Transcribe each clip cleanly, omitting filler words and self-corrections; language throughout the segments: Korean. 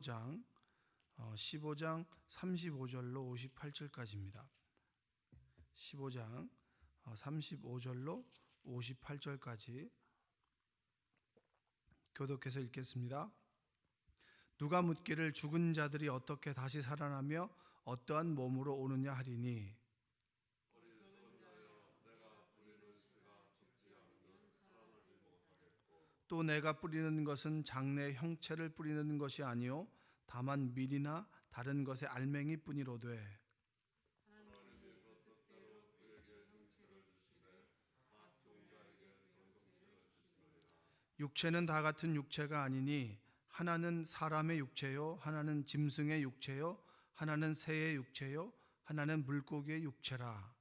장 15장 35절로 58절까지입니다. 15장 35절로 58절까지 교독해서 읽겠습니다. 누가 묻기를 죽은 자들이 어떻게 다시 살아나며 어떠한 몸으로 오느냐 하리니 또 내가 뿌리는 것은 장래의 형체를 뿌리는 것이 아니요 다만 밀이나 다른 것의 알맹이뿐이로되 육체는 다 같은 육체가 아니니 하나는 사람의 육체요 하나는 짐승의 육체요 하나는 새의 육체요 하나는 물고기의 육체라.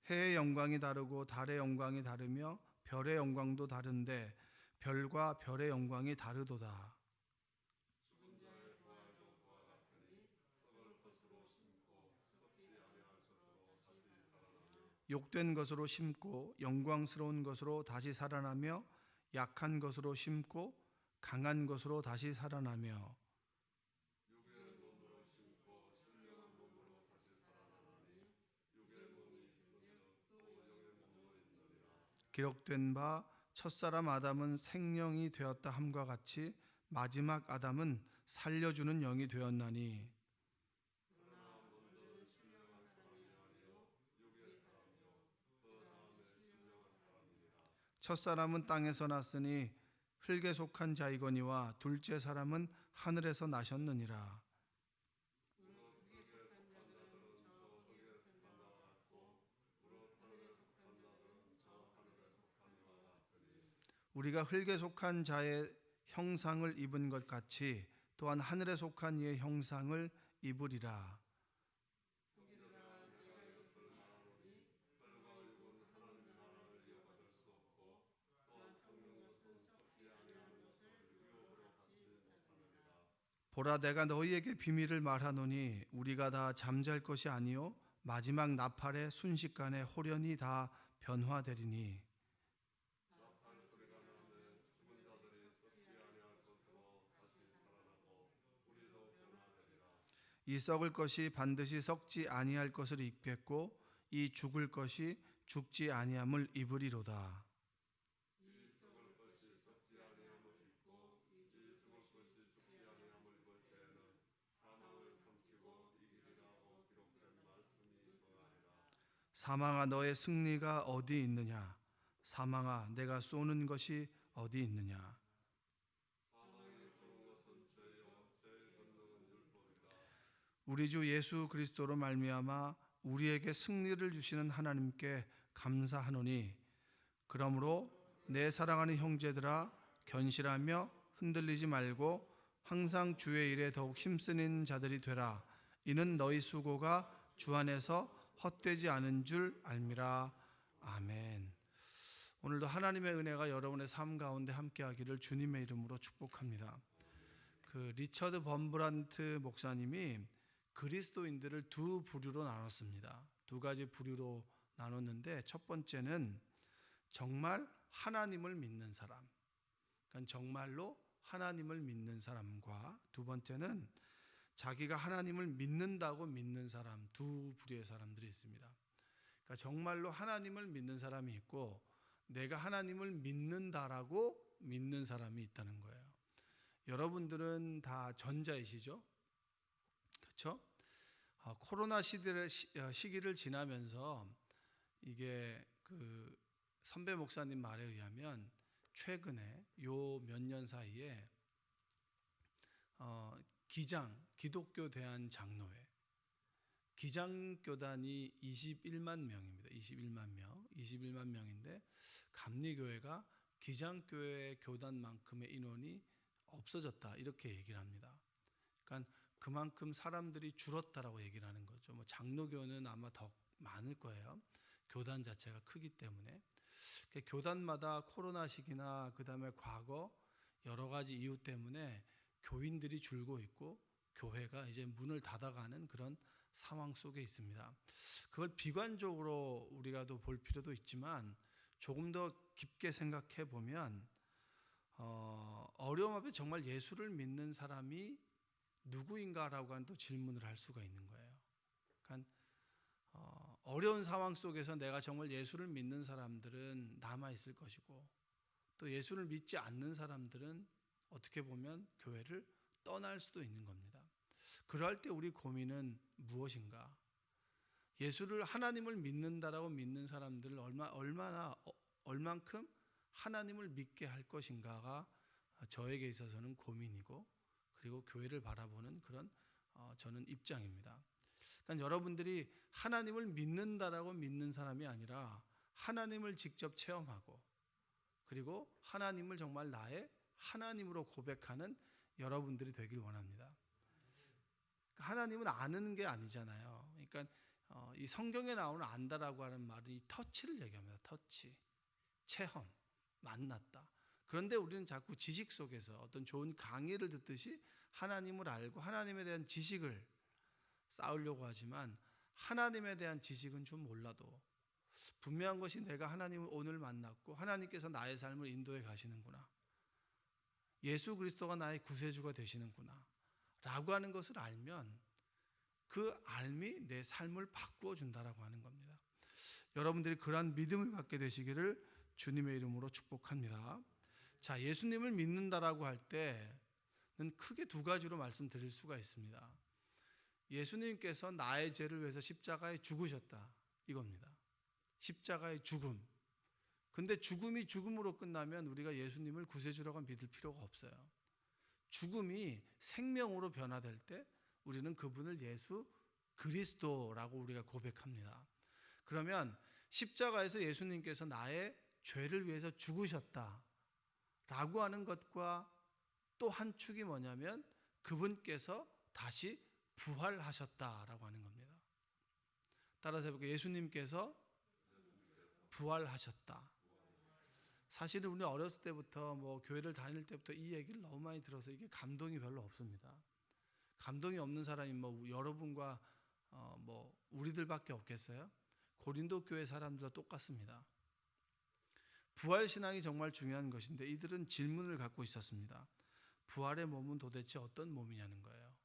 해의 영광이 다르고 달의 영광이 다르며 별의 영광도 다른데 별과 별의 영광이 다르도다. 욕된 것으로 심고 영광스러운 것으로 다시 살아나며 약한 것으로 심고 강한 것으로 다시 살아나며 기록된 바 첫사람 아담은 생령이 되었다 함과 같이 마지막 아담은 살려주는 영이 되었나니 첫사람은 땅에서 났으니 흙에 속한 자이거니와 둘째 사람은 하늘에서 나셨느니라. 우리가 흙에 속한 자의 형상을 입은 것 같이 또한 하늘에 속한 이의 형상을 입으리라. 보라, 내가 너희에게 비밀을 말하노니 우리가 다 잠잘 것이 아니요 마지막 나팔의 순식간에 홀연히 다 변화되리니 이 썩을 것이 반드시 썩지 아니할 것을 입겠고 이 죽을 것이 죽지 아니함을 입으리로다. 사망아, 너의 승리가 어디 있느냐? 사망아, 내가 쏘는 것이 어디 있느냐? 우리 주 예수 그리스도로 말미암아 우리에게 승리를 주시는 하나님께 감사하노니 그러므로 내 사랑하는 형제들아 견실하며 흔들리지 말고 항상 주의 일에 더욱 힘쓰는 자들이 되라. 이는 너희 수고가 주 안에서 헛되지 않은 줄 알미라. 아멘. 오늘도 하나님의 은혜가 여러분의 삶 가운데 함께하기를 주님의 이름으로 축복합니다. 리처드 범브란트 목사님이 그리스도인들을 두 부류로 나눴습니다. 두 가지 부류로 나눴는데 첫 번째는 정말 하나님을 믿는 사람, 그러니까 정말로 하나님을 믿는 사람과 두 번째는 자기가 하나님을 믿는다고 믿는 사람, 두 부류의 사람들이 있습니다. 그러니까 정말로 하나님을 믿는 사람이 있고 내가 하나님을 믿는다라고 믿는 사람이 있다는 거예요. 여러분들은 다 전자이시죠? 그렇죠? 코로나 시기를 지나면서 이게 선배 목사님 말에 의하면 최근에 요 몇 년 사이에 기독교 대한 장로회 기장교단이 21만 명입니다. 21만 명인데 감리교회가 기장교회 교단만큼의 인원이 없어졌다 이렇게 얘기를 합니다. 그러니까 그만큼 사람들이 줄었다라고 얘기를 하는 거죠. 장로교는 아마 더 많을 거예요. 교단 자체가 크기 때문에. 교단마다 코로나 시기나 그다음에 과거 여러 가지 이유 때문에 교인들이 줄고 있고 교회가 이제 문을 닫아가는 그런 상황 속에 있습니다. 그걸 비관적으로 우리가 볼 필요도 있지만 조금 더 깊게 생각해 보면 어려움 앞에 정말 예수를 믿는 사람이 누구인가라고 하는 또 질문을 할 수가 있는 거예요. 그러니까 어려운 상황 속에서 내가 정말 예수를 믿는 사람들은 남아 있을 것이고 또 예수를 믿지 않는 사람들은 어떻게 보면 교회를 떠날 수도 있는 겁니다. 그럴 때 우리 고민은 무엇인가? 예수를 하나님을 믿는다라고 믿는 사람들을 얼만큼 하나님을 믿게 할 것인가가 저에게 있어서는 고민이고 그리고 교회를 바라보는 그런 저는 입장입니다. 그러니까 여러분들이 하나님을 믿는다라고 믿는 사람이 아니라 하나님을 직접 체험하고 그리고 하나님을 정말 나의 하나님으로 고백하는 여러분들이 되길 원합니다. 하나님은 아는 게 아니잖아요. 그러니까 이 성경에 나오는 안다라고 하는 말은 이 터치를 얘기합니다. 터치, 체험, 만났다. 그런데 우리는 자꾸 지식 속에서 어떤 좋은 강의를 듣듯이 하나님을 알고 하나님에 대한 지식을 쌓으려고 하지만 하나님에 대한 지식은 좀 몰라도 분명한 것이 내가 하나님을 오늘 만났고 하나님께서 나의 삶을 인도해 가시는구나. 예수 그리스도가 나의 구세주가 되시는구나 라고 하는 것을 알면 그 알미 내 삶을 바꾸어 준다라고 하는 겁니다. 여러분들이 그러한 믿음을 갖게 되시기를 주님의 이름으로 축복합니다. 자, 예수님을 믿는다라고 할 때는 크게 두 가지로 말씀드릴 수가 있습니다. 예수님께서 나의 죄를 위해서 십자가에 죽으셨다 이겁니다. 십자가의 죽음. 근데 죽음이 죽음으로 끝나면 우리가 예수님을 구세주라고 믿을 필요가 없어요. 죽음이 생명으로 변화될 때 우리는 그분을 예수 그리스도라고 우리가 고백합니다. 그러면 십자가에서 예수님께서 나의 죄를 위해서 죽으셨다 라고 하는 것과 또 한 축이 뭐냐면 그분께서 다시 부활하셨다라고 하는 겁니다. 따라서 해볼게요. 예수님께서 부활하셨다. 사실은 우리 어렸을 때부터 교회를 다닐 때부터 이 얘기를 너무 많이 들어서 이게 감동이 별로 없습니다. 감동이 없는 사람이 여러분과 우리들밖에 없겠어요? 고린도 교회 사람들도 똑같습니다. 부활 신앙이 정말 중요한 것인데 이들은 질문을 갖고 있었습니다. 부활의 몸은 도대체 어떤 몸이냐는 거예요.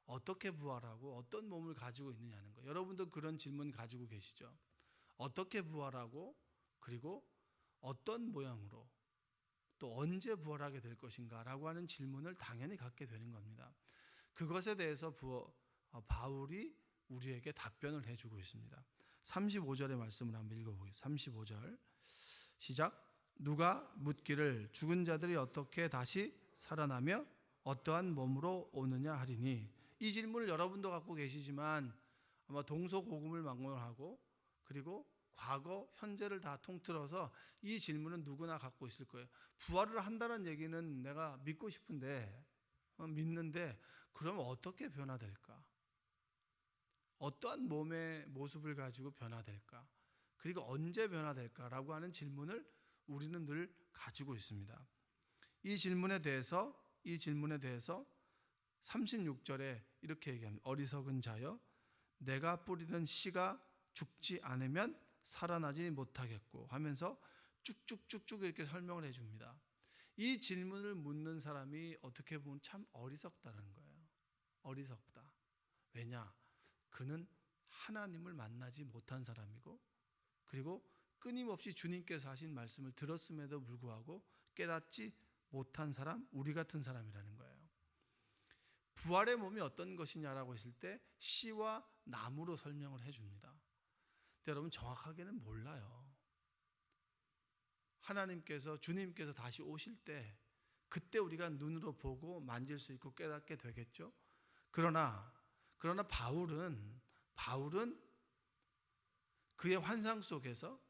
어떻게 부활하고 어떤 몸을 가지고 있느냐는 거예요. 여러분도 그런 질문 가지고 계시죠? 어떻게 부활하고 그리고 어떤 모양으로 또 언제 부활하게 될 것인가 라고 하는 질문을 당연히 갖게 되는 겁니다. 그것에 대해서 바울이 우리에게 답변을 해주고 있습니다. 35절의 말씀을 한번 읽어보겠습니다. 35절 시작. 누가 묻기를 죽은 자들이 어떻게 다시 살아나며 어떠한 몸으로 오느냐 하리니. 이 질문을 여러분도 갖고 계시지만 아마 동서고금을 막론하고 그리고 과거, 현재를 다 통틀어서 이 질문은 누구나 갖고 있을 거예요. 부활을 한다는 얘기는 내가 믿고 싶은데 믿는데 그러면 어떻게 변화될까? 어떠한 몸의 모습을 가지고 변화될까? 그리고 언제 변화될까라고 하는 질문을 우리는 늘 가지고 있습니다. 이 질문에 대해서 36절에 이렇게 얘기합니다. 어리석은 자여 내가 뿌리는 씨가 죽지 않으면 살아나지 못하겠고 하면서 쭉쭉쭉쭉 이렇게 설명을 해줍니다. 이 질문을 묻는 사람이 어떻게 보면 참 어리석다는 거예요. 어리석다. 왜냐? 그는 하나님을 만나지 못한 사람이고 그리고 끊임없이 주님께서 하신 말씀을 들었음에도 불구하고 깨닫지 못한 사람, 우리 같은 사람이라는 거예요. 부활의 몸이 어떤 것이냐라고 했을 때 씨와 나무로 설명을 해줍니다. 근데 여러분 정확하게는 몰라요. 주님께서 다시 오실 때 그때 우리가 눈으로 보고 만질 수 있고 깨닫게 되겠죠. 그러나 바울은 그의 환상 속에서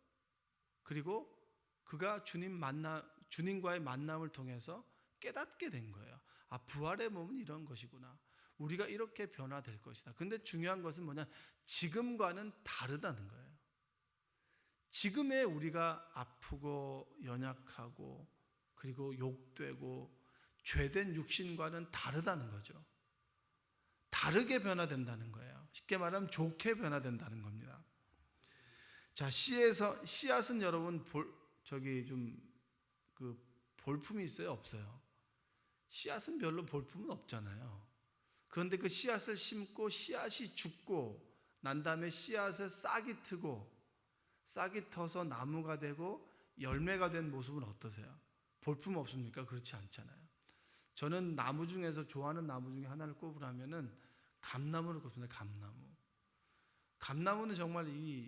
그리고 그가 주님과의 만남을 통해서 깨닫게 된 거예요. 아, 부활의 몸은 이런 것이구나. 우리가 이렇게 변화될 것이다. 근데 중요한 것은 뭐냐? 지금과는 다르다는 거예요. 지금의 우리가 아프고 연약하고 그리고 욕되고 죄된 육신과는 다르다는 거죠. 다르게 변화된다는 거예요. 쉽게 말하면 좋게 변화된다는 겁니다. 자, 씨앗은 여러분 볼품이 있어요, 없어요? 씨앗은 별로 볼품은 없잖아요. 그런데 그 씨앗을 심고 씨앗이 죽고 난 다음에 씨앗에 싹이 트고 싹이 터서 나무가 되고 열매가 된 모습은 어떠세요? 볼품 없습니까? 그렇지 않잖아요. 저는 나무 중에서 좋아하는 나무 중에 하나를 꼽으라면은 감나무를 꼽습니다. 감나무는 정말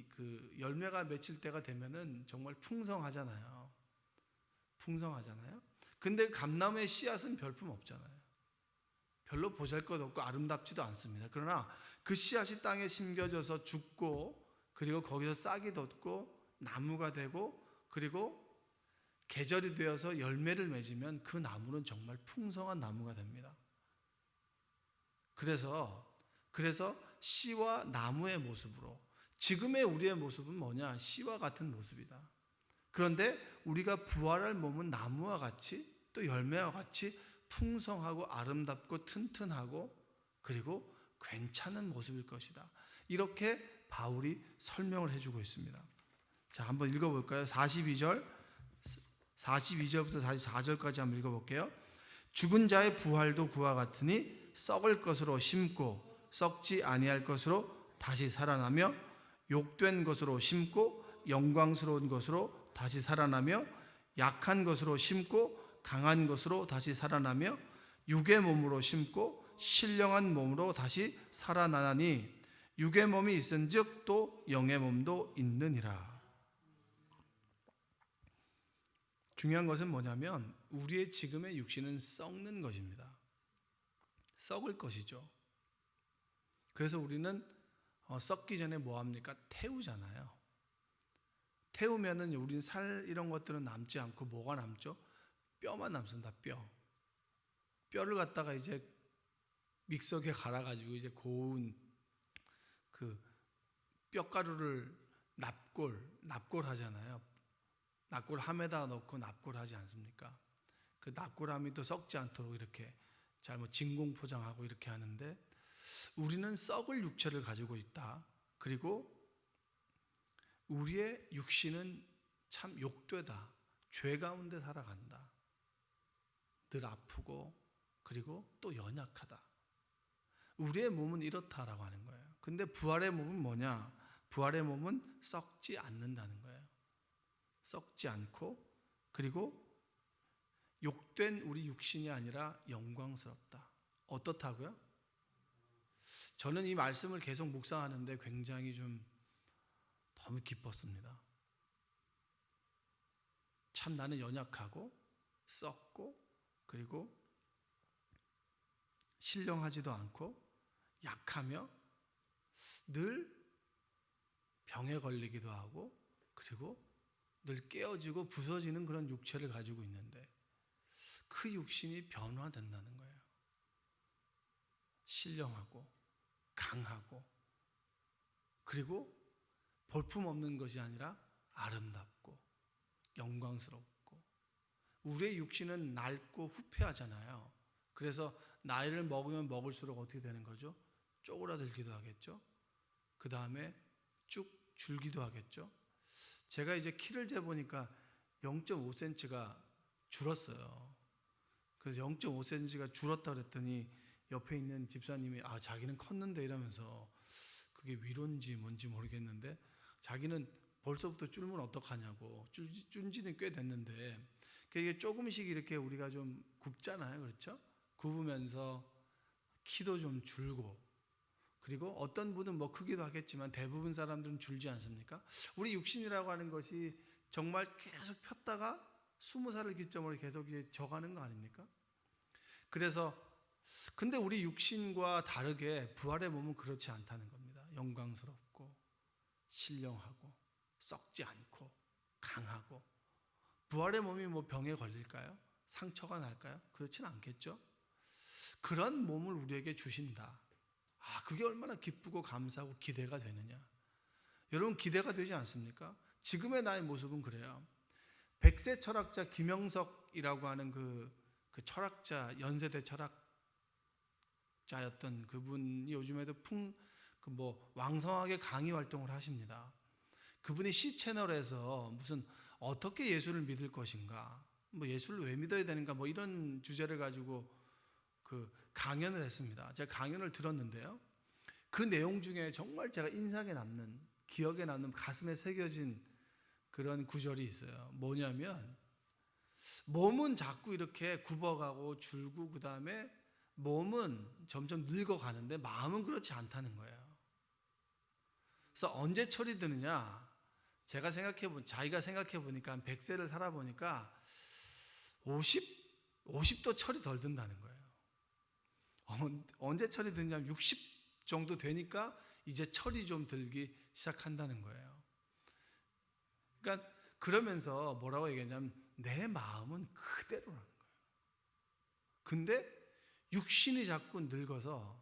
그 열매가 맺힐 때가 되면은 정말 풍성하잖아요. 근데 감나무의 씨앗은 별품 없잖아요. 별로 보잘것없고 아름답지도 않습니다. 그러나 그 씨앗이 땅에 심겨져서 죽고 그리고 거기서 싹이 돋고 나무가 되고 그리고 계절이 되어서 열매를 맺으면 그 나무는 정말 풍성한 나무가 됩니다. 그래서 씨와 나무의 모습으로 지금의 우리의 모습은 뭐냐? 씨와 같은 모습이다. 그런데 우리가 부활할 몸은 나무와 같이 또 열매와 같이 풍성하고 아름답고 튼튼하고 그리고 괜찮은 모습일 것이다. 이렇게 바울이 설명을 해주고 있습니다. 자, 한번 읽어볼까요? 42절부터 44절까지 한번 읽어볼게요. 죽은 자의 부활도 그와 같으니 썩을 것으로 심고 썩지 아니할 것으로 다시 살아나며 욕된 것으로 심고 영광스러운 것으로 다시 살아나며 약한 것으로 심고 강한 것으로 다시 살아나며 육의 몸으로 심고 신령한 몸으로 다시 살아나나니 육의 몸이 있은즉 또 영의 몸도 있느니라. 중요한 것은 뭐냐면 우리의 지금의 육신은 썩는 것입니다. 썩을 것이죠. 그래서 우리는 썩기 전에 뭐 합니까? 태우잖아요. 태우면은 우리는 살 이런 것들은 남지 않고 뭐가 남죠? 뼈만 남습니다. 뼈를 갖다가 이제 믹서기에 갈아가지고 이제 고운 그 뼈가루를 납골 하잖아요. 납골함에다 넣고 납골하지 않습니까? 그 납골함이 또 썩지 않도록 이렇게 잘못 진공 포장하고 이렇게 하는데 우리는 썩을 육체를 가지고 있다. 그리고 우리의 육신은 참 욕되다. 죄 가운데 살아간다. 늘 아프고 그리고 또 연약하다. 우리의 몸은 이렇다라고 하는 거예요. 근데 부활의 몸은 뭐냐? 부활의 몸은 썩지 않는다는 거예요. 썩지 않고 그리고 욕된 우리 육신이 아니라 영광스럽다. 어떻다고요? 저는 이 말씀을 계속 묵상하는데 굉장히 좀 너무 기뻤습니다. 참 나는 연약하고 썩고 그리고 신령하지도 않고 약하며 늘 병에 걸리기도 하고 그리고 늘 깨어지고 부서지는 그런 육체를 가지고 있는데 그 육신이 변화된다는 거예요. 신령하고 강하고 그리고 볼품없는 것이 아니라 아름답고 영광스럽고 우리의 육신은 낡고 후패하잖아요. 그래서 나이를 먹으면 먹을수록 어떻게 되는 거죠? 쪼그라들기도 하겠죠. 그 다음에 쭉 줄기도 하겠죠. 제가 이제 키를 재보니까 0.5cm가 줄었어요. 그래서 0.5cm가 줄었다 그랬더니 옆에 있는 집사님이 자기는 컸는데 이러면서 그게 위로인지 뭔지 모르겠는데 자기는 벌써부터 줄면 어떡하냐고. 준 지는 꽤 됐는데 이게 조금씩 이렇게 우리가 좀 굽잖아요. 그렇죠? 굽으면서 키도 좀 줄고 그리고 어떤 분은 뭐 크기도 하겠지만 대부분 사람들은 줄지 않습니까? 우리 육신이라고 하는 것이 정말 계속 폈다가 20살을 기점으로 계속 져가는 거 아닙니까? 그래서 근데 우리 육신과 다르게 부활의 몸은 그렇지 않다는 겁니다. 영광스럽고 신령하고 썩지 않고 강하고 부활의 몸이 뭐 병에 걸릴까요? 상처가 날까요? 그렇진 않겠죠? 그런 몸을 우리에게 주신다. 그게 얼마나 기쁘고 감사하고 기대가 되느냐. 여러분 기대가 되지 않습니까? 지금의 나의 모습은 그래요. 백세 철학자 김영석이라고 하는 그 철학자, 연세대 자였던 그분이 요즘에도 왕성하게 강의 활동을 하십니다. 그분이 C채널에서 무슨 어떻게 예수를 믿을 것인가, 예수를 왜 믿어야 되는가, 이런 주제를 가지고 그 강연을 했습니다. 제가 강연을 들었는데요. 그 내용 중에 정말 제가 인상에 남는, 기억에 남는, 가슴에 새겨진 그런 구절이 있어요. 뭐냐면, 몸은 자꾸 이렇게 굽어가고 줄고, 그 다음에 몸은 점점 늙어가는데 마음은 그렇지 않다는 거예요. 그래서 언제 철이 드느냐, 자기가 생각해보니까 한 100세를 살아보니까 50도 철이 덜 든다는 거예요. 언제 철이 드냐면 60 정도 되니까 이제 철이 좀 들기 시작한다는 거예요. 그러니까 그러면서 뭐라고 얘기했냐면 내 마음은 그대로라는 거예요. 근데 육신이 자꾸 늙어서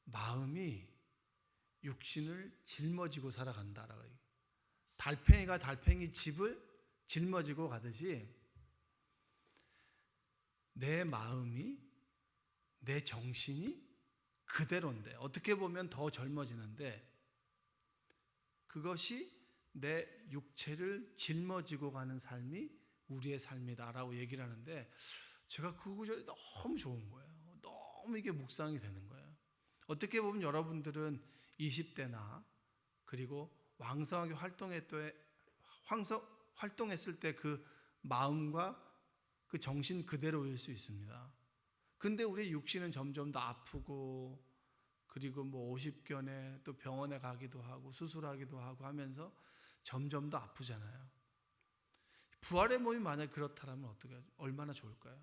마음이 육신을 짊어지고 살아간다라고 얘기해요. 달팽이가 달팽이 집을 짊어지고 가듯이 내 마음이, 내 정신이 그대로인데, 어떻게 보면 더 젊어지는데 그것이 내 육체를 짊어지고 가는 삶이 우리의 삶이다라고 얘기를 하는데, 제가 그 구절이 너무 좋은 거예요. 너무 이게 묵상이 되는 거예요. 어떻게 보면 여러분들은 20대나 그리고 왕성하게 활동했을 때 그 마음과 그 정신 그대로일 수 있습니다. 근데 우리 육신은 점점 더 아프고, 그리고 50견에 또 병원에 가기도 하고 수술하기도 하고 하면서 점점 더 아프잖아요. 부활의 몸이 만약 그렇다면 어떻게 하죠? 얼마나 좋을까요?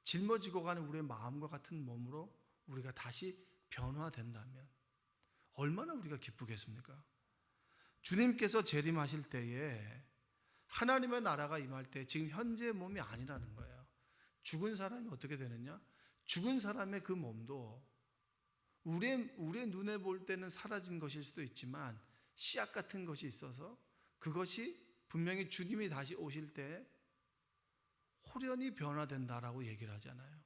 짊어지고 가는 우리의 마음과 같은 몸으로 우리가 다시 변화된다면 얼마나 우리가 기쁘겠습니까? 주님께서 재림하실 때에 하나님의 나라가 임할 때 지금 현재의 몸이 아니라는 거예요. 죽은 사람이 어떻게 되느냐? 죽은 사람의 그 몸도 우리의 눈에 볼 때는 사라진 것일 수도 있지만 씨앗 같은 것이 있어서 그것이 분명히 주님이 다시 오실 때 홀연히 변화된다라고 얘기를 하잖아요.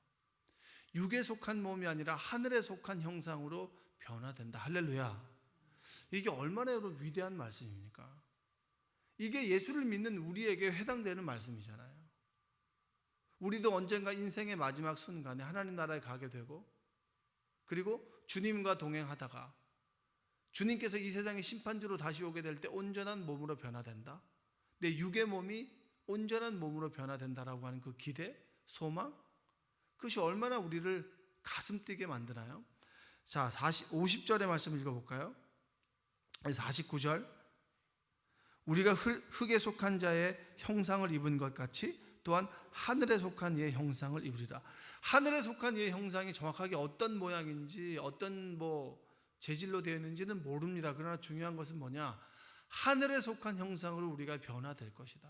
육에 속한 몸이 아니라 하늘에 속한 형상으로 변화된다. 할렐루야. 이게 얼마나 여러분 위대한 말씀입니까? 이게 예수를 믿는 우리에게 해당되는 말씀이잖아요. 우리도 언젠가 인생의 마지막 순간에 하나님 나라에 가게 되고, 그리고 주님과 동행하다가 주님께서 이 세상의 심판주로 다시 오게 될 때 온전한 몸으로 변화된다. 내 육의 몸이 온전한 몸으로 변화된다라고 하는 그 기대, 소망, 그것이 얼마나 우리를 가슴 뛰게 만드나요? 자, 50절의 말씀 읽어볼까요? 49절, 우리가 흙에 속한 자의 형상을 입은 것 같이 또한 하늘에 속한 이의 형상을 입으리라. 하늘에 속한 이의 형상이 정확하게 어떤 모양인지, 어떤 재질로 되어 있는지는 모릅니다. 그러나 중요한 것은 뭐냐? 하늘에 속한 형상으로 우리가 변화될 것이다.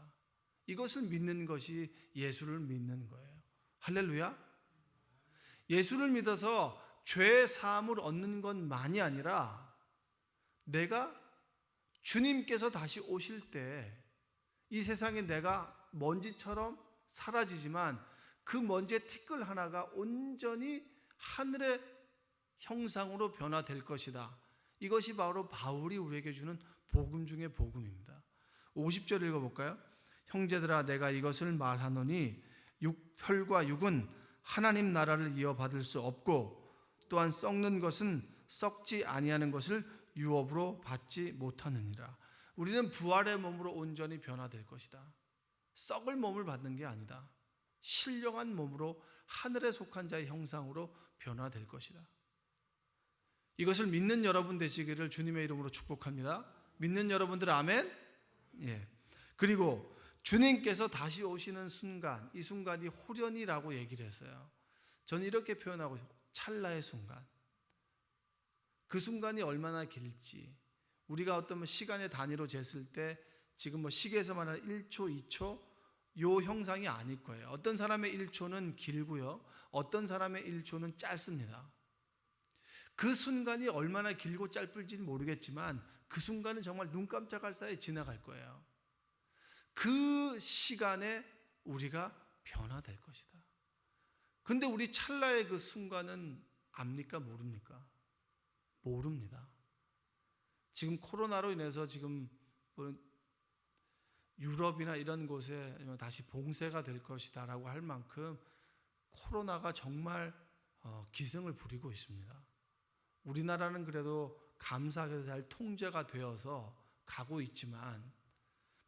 이것을 믿는 것이 예수를 믿는 거예요. 할렐루야. 예수를 믿어서 죄의 사함을 얻는 것만이 아니라 내가 주님께서 다시 오실 때 이 세상에 내가 먼지처럼 사라지지만 그 먼지의 티끌 하나가 온전히 하늘의 형상으로 변화될 것이다. 이것이 바로 바울이 우리에게 주는 복음 중의 복음입니다. 50절 읽어볼까요? 형제들아, 내가 이것을 말하노니 혈과 육은 하나님 나라를 이어받을 수 없고, 또한 썩는 것은 썩지 아니하는 것을 유업으로 받지 못하느니라. 우리는 부활의 몸으로 온전히 변화될 것이다. 썩을 몸을 받는 게 아니다. 신령한 몸으로 하늘에 속한 자의 형상으로 변화될 것이다. 이것을 믿는 여러분 되시기를 주님의 이름으로 축복합니다. 믿는 여러분들 아멘? 예. 그리고 주님께서 다시 오시는 순간, 이 순간이 호련이라고 얘기를 했어요. 저는 이렇게 표현하고 싶어요. 찰나의 순간. 그 순간이 얼마나 길지, 우리가 어떤 시간의 단위로 쟀을 때 지금 시계에서 말하는 1초, 2초 요 형상이 아닐 거예요. 어떤 사람의 1초는 길고요, 어떤 사람의 1초는 짧습니다. 그 순간이 얼마나 길고 짧을지는 모르겠지만 그 순간은 정말 눈 깜짝할 사이에 지나갈 거예요. 그 시간에 우리가 변화될 것이다. 근데 우리 찰나의 그 순간은 압니까? 모릅니까? 모릅니다. 지금 코로나로 인해서 지금 유럽이나 이런 곳에 다시 봉쇄가 될 것이다 라고 할 만큼 코로나가 정말 기승을 부리고 있습니다. 우리나라는 그래도 감사하게도 잘 통제가 되어서 가고 있지만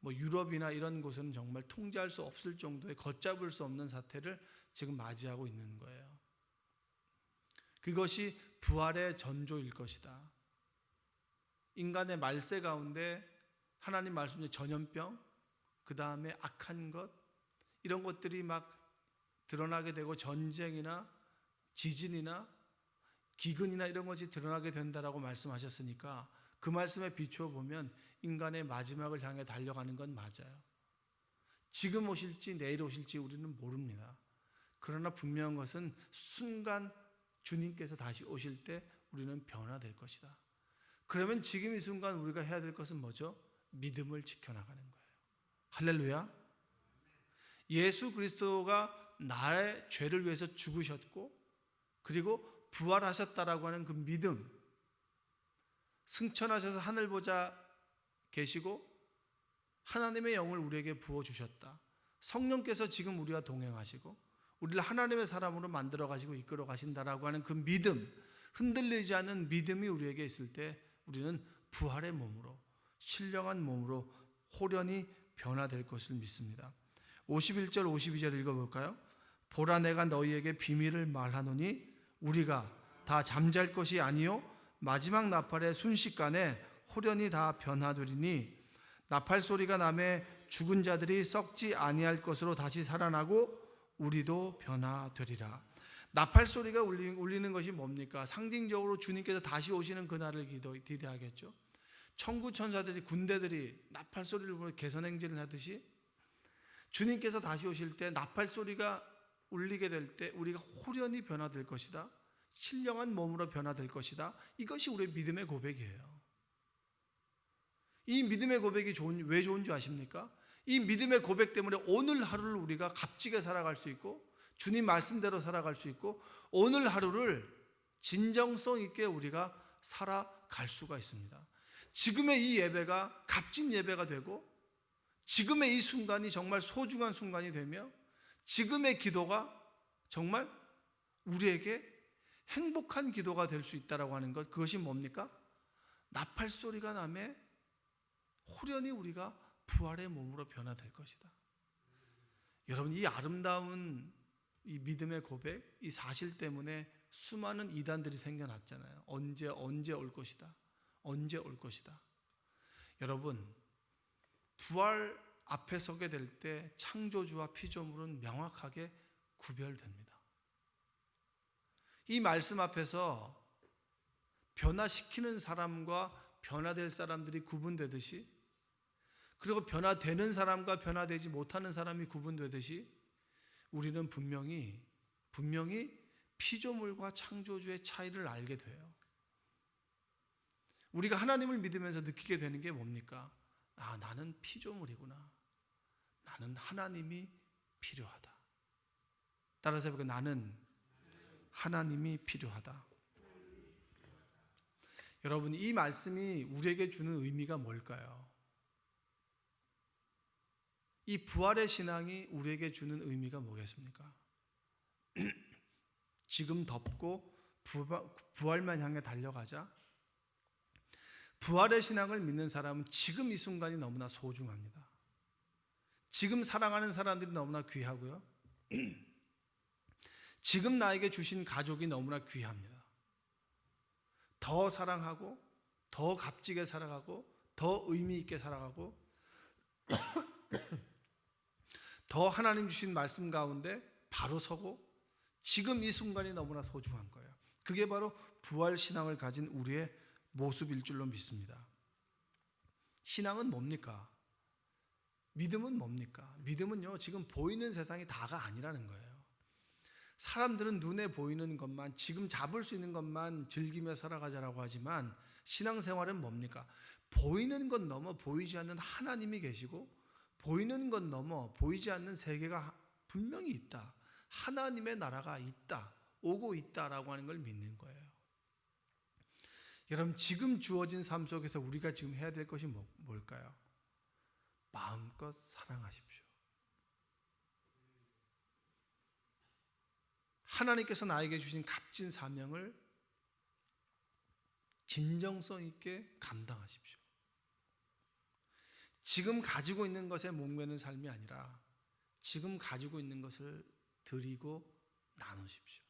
유럽이나 이런 곳은 정말 통제할 수 없을 정도의 걷잡을 수 없는 사태를 지금 맞이하고 있는 거예요. 그것이 부활의 전조일 것이다. 인간의 말세 가운데 하나님 말씀에 전염병, 그 다음에 악한 것, 이런 것들이 막 드러나게 되고 전쟁이나 지진이나 기근이나 이런 것이 드러나게 된다라고 말씀하셨으니까 그 말씀에 비추어 보면 인간의 마지막을 향해 달려가는 건 맞아요. 지금 오실지 내일 오실지 우리는 모릅니다. 그러나 분명한 것은 순간 주님께서 다시 오실 때 우리는 변화될 것이다. 그러면 지금 이 순간 우리가 해야 될 것은 뭐죠? 믿음을 지켜나가는 거예요. 할렐루야. 예수 그리스도가 나의 죄를 위해서 죽으셨고 그리고 부활하셨다라고 하는 그 믿음, 승천하셔서 하늘 보좌 계시고 하나님의 영을 우리에게 부어주셨다. 성령께서 지금 우리와 동행하시고 우리를 하나님의 사람으로 만들어 가시고 이끌어 가신다라고 하는 그 믿음, 흔들리지 않는 믿음이 우리에게 있을 때 우리는 부활의 몸으로, 신령한 몸으로 호련히 변화될 것을 믿습니다. 51절 52절 읽어볼까요? 보라 내가 너희에게 비밀을 말하노니 우리가 다 잠잘 것이 아니요 마지막 나팔의 순식간에 호련히 다 변화되리니 나팔 소리가 나매 죽은 자들이 썩지 아니할 것으로 다시 살아나고 우리도 변화되리라. 나팔 소리가 울리는 것이 뭡니까? 상징적으로 주님께서 다시 오시는 그날을 기대하겠죠. 천구 천사들이 군대들이 나팔 소리를 부르며 개선행진을 하듯이 주님께서 다시 오실 때 나팔 소리가 울리게 될 때 우리가 호련히 변화될 것이다. 신령한 몸으로 변화될 것이다. 이것이 우리의 믿음의 고백이에요. 이 믿음의 고백이 왜 좋은 줄 아십니까? 이 믿음의 고백 때문에 오늘 하루를 우리가 값지게 살아갈 수 있고 주님 말씀대로 살아갈 수 있고 오늘 하루를 진정성 있게 우리가 살아갈 수가 있습니다. 지금의 이 예배가 값진 예배가 되고 지금의 이 순간이 정말 소중한 순간이 되며 지금의 기도가 정말 우리에게 행복한 기도가 될 수 있다라고 하는 것, 그것이 뭡니까? 나팔 소리가 나매 호련히 우리가 부활의 몸으로 변화될 것이다. 여러분, 이 아름다운 이 믿음의 고백, 이 사실 때문에 수많은 이단들이 생겨났잖아요. 언제 올 것이다. 언제 올 것이다. 여러분, 부활 앞에 서게 될 때 창조주와 피조물은 명확하게 구별됩니다. 이 말씀 앞에서 변화시키는 사람과 변화될 사람들이 구분되듯이, 그리고 변화되는 사람과 변화되지 못하는 사람이 구분되듯이 우리는 분명히 피조물과 창조주의 차이를 알게 돼요. 우리가 하나님을 믿으면서 느끼게 되는 게 뭡니까? 아, 나는 피조물이구나. 나는 하나님이 필요하다. 따라서 해볼까요? 나는 하나님이 필요하다. 여러분, 이 말씀이 우리에게 주는 의미가 뭘까요? 이 부활의 신앙이 우리에게 주는 의미가 뭐겠습니까? 지금 덥고 부활만 향해 달려가자. 부활의 신앙을 믿는 사람은 지금 이 순간이 너무나 소중합니다. 지금 사랑하는 사람들이 너무나 귀하고요. 지금 나에게 주신 가족이 너무나 귀합니다. 더 사랑하고 더 값지게 살아가고 더 의미 있게 살아가고 더 하나님 주신 말씀 가운데 바로 서고 지금 이 순간이 너무나 소중한 거예요. 그게 바로 부활 신앙을 가진 우리의 모습일 줄로 믿습니다. 신앙은 뭡니까? 믿음은 뭡니까? 믿음은요, 지금 보이는 세상이 다가 아니라는 거예요. 사람들은 눈에 보이는 것만, 지금 잡을 수 있는 것만 즐기며 살아가자라고 하지만 신앙생활은 뭡니까? 보이는 것 넘어 보이지 않는 하나님이 계시고 보이는 것 넘어 보이지 않는 세계가 분명히 있다. 하나님의 나라가 있다, 오고 있다라고 하는 걸 믿는 거예요. 여러분, 지금 주어진 삶 속에서 우리가 지금 해야 될 것이 뭘까요? 마음껏 사랑하십시오. 하나님께서 나에게 주신 값진 사명을 진정성 있게 감당하십시오. 지금 가지고 있는 것에 목매는 삶이 아니라 지금 가지고 있는 것을 드리고 나누십시오.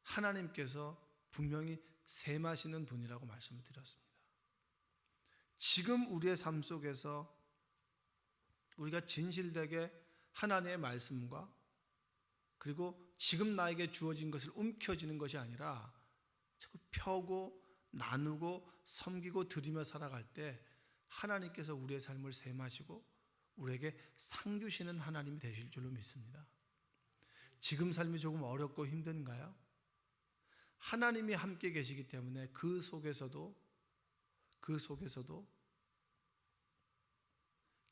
하나님께서 분명히 셈하시는 분이라고 말씀을 드렸습니다. 지금 우리의 삶 속에서 우리가 진실되게 하나님의 말씀과 그리고 지금 나에게 주어진 것을 움켜쥐는 것이 아니라 자꾸 펴고 나누고 섬기고 드리며 살아갈 때 하나님께서 우리의 삶을 셈하시고 우리에게 상 주시는 하나님이 되실 줄로 믿습니다. 지금 삶이 조금 어렵고 힘든가요? 하나님이 함께 계시기 때문에 그 속에서도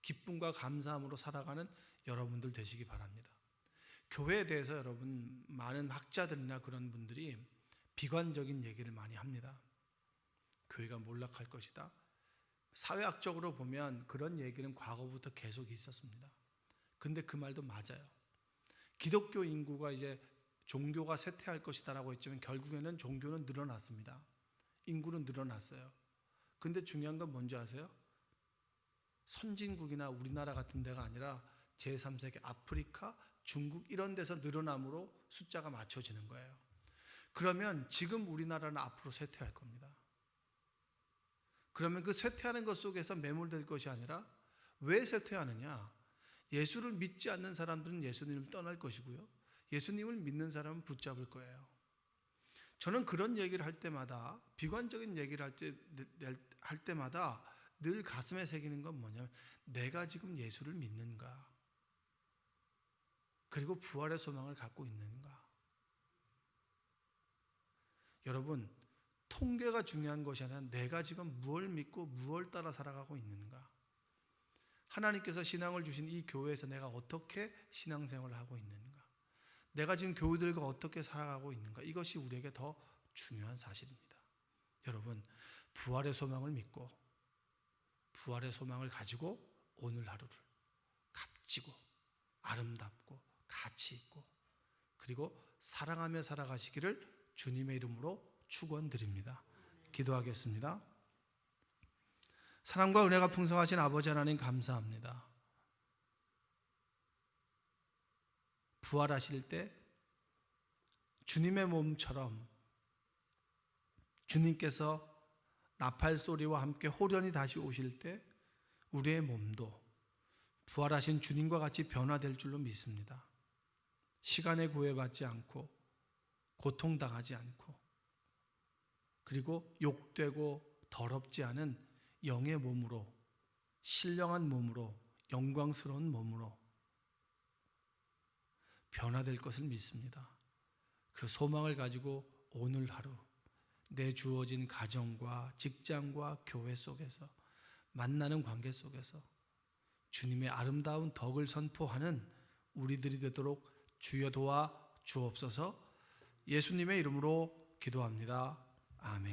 기쁨과 감사함으로 살아가는 여러분들 되시기 바랍니다. 교회에 대해서 여러분, 많은 학자들이나 그런 분들이 비관적인 얘기를 많이 합니다. 교회가 몰락할 것이다. 사회학적으로 보면 그런 얘기는 과거부터 계속 있었습니다. 근데 그 말도 맞아요. 기독교 인구가 이제 종교가 쇠퇴할 것이다라고 했지만 결국에는 종교는 늘어났습니다. 인구는 늘어났어요. 근데 중요한 건 뭔지 아세요? 선진국이나 우리나라 같은 데가 아니라 제3세계 아프리카, 중국 이런 데서 늘어남으로 숫자가 맞춰지는 거예요. 그러면 지금 우리나라는 앞으로 쇠퇴할 겁니다. 그러면 그 쇠퇴하는 것 속에서 매몰될 것이 아니라 왜 쇠퇴하느냐? 예수를 믿지 않는 사람들은 예수님을 떠날 것이고요. 예수님을 믿는 사람은 붙잡을 거예요. 저는 그런 얘기를 할 때마다, 비관적인 얘기를 할 때마다 늘 가슴에 새기는 건 뭐냐면 내가 지금 예수를 믿는가? 그리고 부활의 소망을 갖고 있는가? 여러분, 통계가 중요한 것이 아니라 내가 지금 무엇을 믿고 무엇을 따라 살아가고 있는가? 하나님께서 신앙을 주신 이 교회에서 내가 어떻게 신앙생활을 하고 있는가? 내가 지금 교우들과 어떻게 살아가고 있는가? 이것이 우리에게 더 중요한 사실입니다. 여러분, 부활의 소망을 믿고 부활의 소망을 가지고 오늘 하루를 값지고 아름답고 가치 있고 그리고 사랑하며 살아가시기를 주님의 이름으로 축원드립니다. 기도하겠습니다. 사랑과 은혜가 풍성하신 아버지 하나님 감사합니다. 부활하실 때 주님의 몸처럼 주님께서 나팔 소리와 함께 호련히 다시 오실 때 우리의 몸도 부활하신 주님과 같이 변화될 줄로 믿습니다. 시간에 구애받지 않고 고통당하지 않고 그리고 욕되고 더럽지 않은 영의 몸으로 신령한 몸으로 영광스러운 몸으로 변화될 것을 믿습니다. 그 소망을 가지고 오늘 하루 내 주어진 가정과 직장과 교회 속에서 만나는 관계 속에서 주님의 아름다운 덕을 선포하는 우리들이 되도록 주여 도와 주옵소서. 예수님의 이름으로 기도합니다. 아멘.